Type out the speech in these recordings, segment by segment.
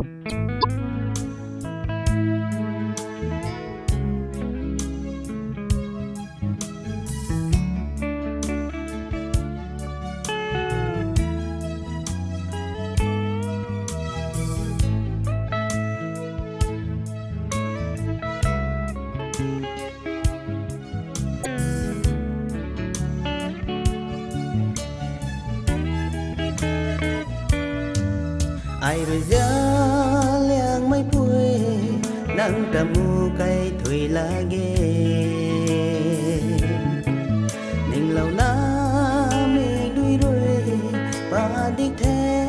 ai rồi giá liang mấy bụi nắng trầm mù cây thủy lá ghê ninh lâu na mình đuôi đuôi và đi thế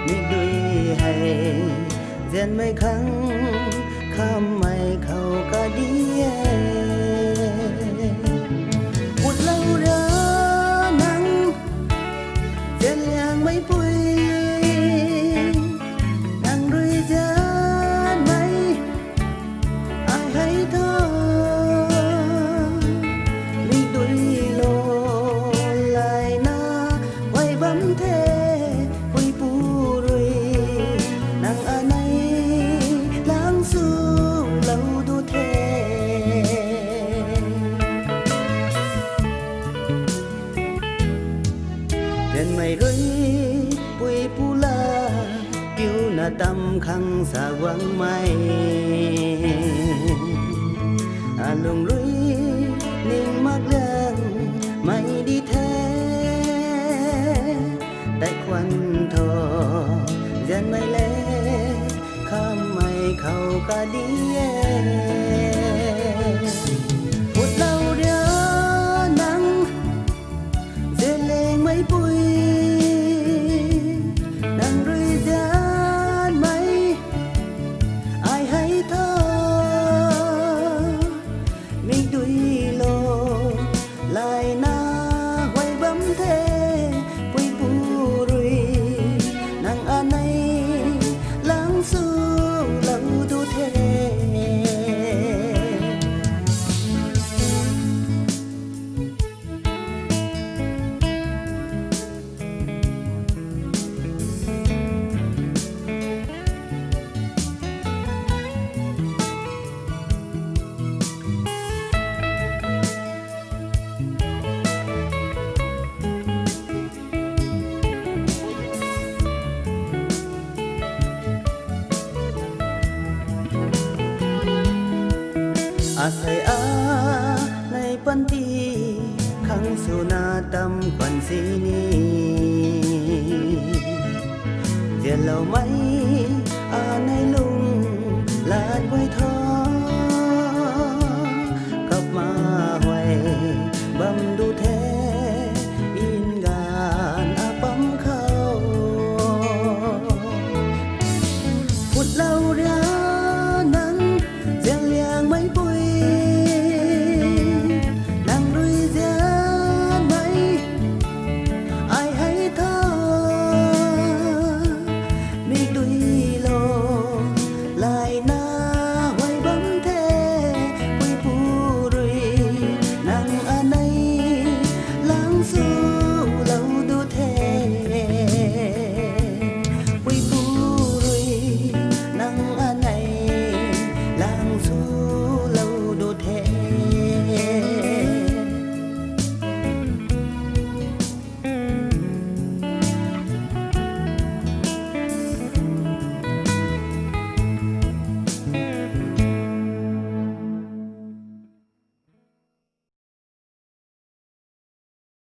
mình đuôi hay gen mấy khăn khăm mày khâu cả đi một lâu đó nắng gen liang mấy bụi mày rơi bụi pula kêu na tâm khăng xa quăng mày lùng rơi ninh mắt lên mày đi thế tại quan thọ dân mày lẽ khăm mày khâu cả đi một lâu đó nắng dễ lên mấy bụi asai nay panti khang suna tam quan sini dia lau mai